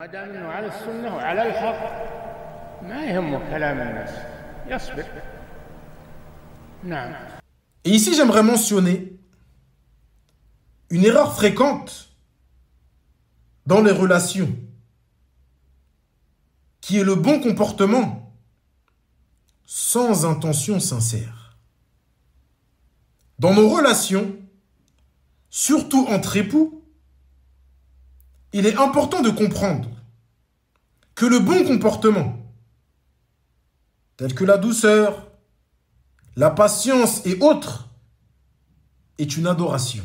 ما دام انه على السنه وعلى الحق ما يهمه كلام الناس يصبر. نعم. Et ici, j'aimerais mentionner une erreur fréquente dans les relations, qui est le bon comportement sans intention sincère. Dans nos relations, surtout entre époux, il est important de comprendre que le bon comportement, tel que la douceur, la patience et autres, est une adoration.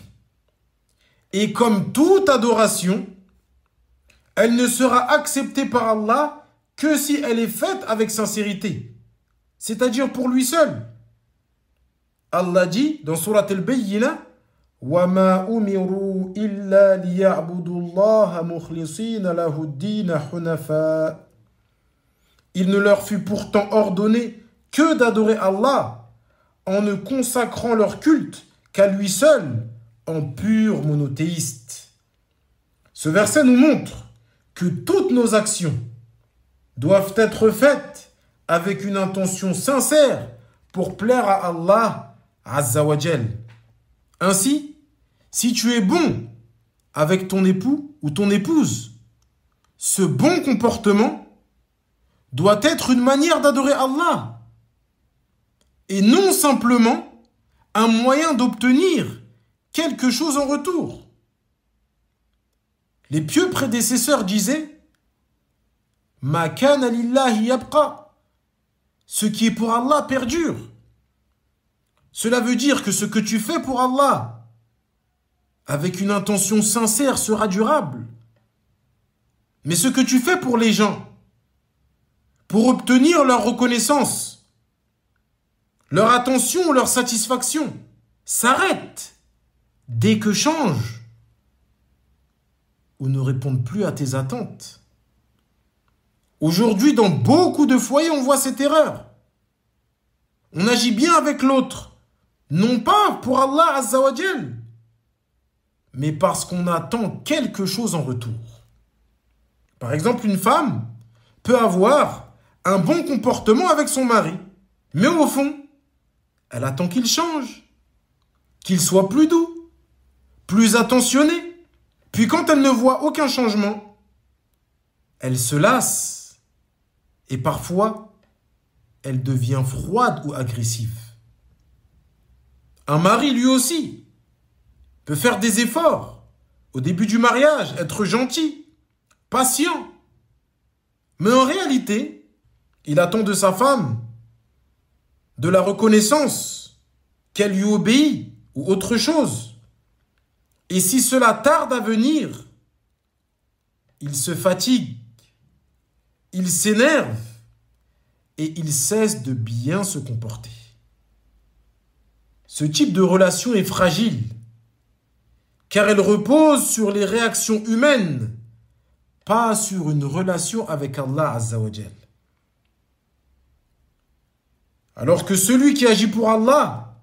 Et comme toute adoration, elle ne sera acceptée par Allah que si elle est faite avec sincérité, c'est-à-dire pour lui seul. Allah dit dans Surat Al-Bayyinah, وَمَا أُمِرُوا إِلَّا لِيَعْبُدُوا اللَّهَ مُخْلِصِينَ لَهُ الدِّينَ حُنَفَاءَ. Il ne leur fut pourtant ordonné que d'adorer Allah en ne consacrant leur culte qu'à lui seul, en pur monothéiste. Ce verset nous montre que toutes nos actions doivent être faites avec une intention sincère pour plaire à Allah Azza wa Jal. Ainsi, si tu es bon avec ton époux ou ton épouse, ce bon comportement doit être une manière d'adorer Allah et non simplement un moyen d'obtenir quelque chose en retour. Les pieux prédécesseurs disaient « Ma kana lillahi yabqa » ce qui est pour Allah perdure. Cela veut dire que ce que tu fais pour Allah, avec une intention sincère, sera durable. Mais ce que tu fais pour les gens, pour obtenir leur reconnaissance, leur attention ou leur satisfaction, s'arrête dès que change ou ne répondent plus à tes attentes. Aujourd'hui, dans beaucoup de foyers, on voit cette erreur. On agit bien avec l'autre, non pas pour Allah Azza wa Jal, mais parce qu'on attend quelque chose en retour. Par exemple, une femme peut avoir un bon comportement avec son mari, mais au fond, elle attend qu'il change, qu'il soit plus doux, plus attentionné. Puis quand elle ne voit aucun changement, elle se lasse et parfois, elle devient froide ou agressive. Un mari, lui aussi, peut faire des efforts au début du mariage, être gentil, patient. Mais en réalité, il attend de sa femme de la reconnaissance, qu'elle lui obéit ou autre chose. Et si cela tarde à venir, il se fatigue, il s'énerve et il cesse de bien se comporter. Ce type de relation est fragile, car elle repose sur les réactions humaines, pas sur une relation avec Allah Azza wa Jal. Alors que celui qui agit pour Allah,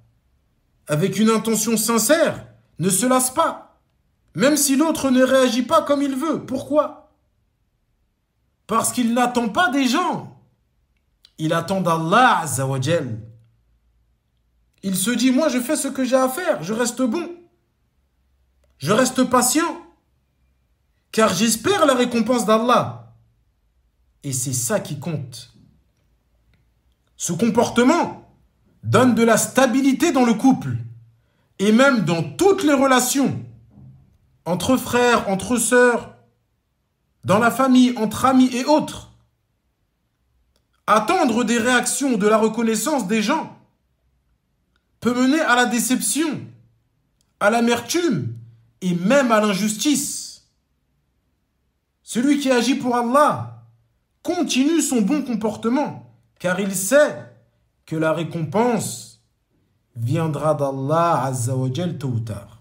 avec une intention sincère, ne se lasse pas, même si l'autre ne réagit pas comme il veut. Pourquoi? Parce qu'il n'attend pas des gens, il attend d'Allah Azza wa Jal. Il se dit, moi je fais ce que j'ai à faire, je reste bon, je reste patient, car j'espère la récompense d'Allah. Et c'est ça qui compte. Ce comportement donne de la stabilité dans le couple, et même dans toutes les relations, entre frères, entre sœurs, dans la famille, entre amis et autres. Attendre des réactions, de la reconnaissance des gens, peut mener à la déception, à l'amertume et même à l'injustice. Celui qui agit pour Allah continue son bon comportement, car il sait que la récompense viendra d'Allah Azza wa Jal tôt ou tard.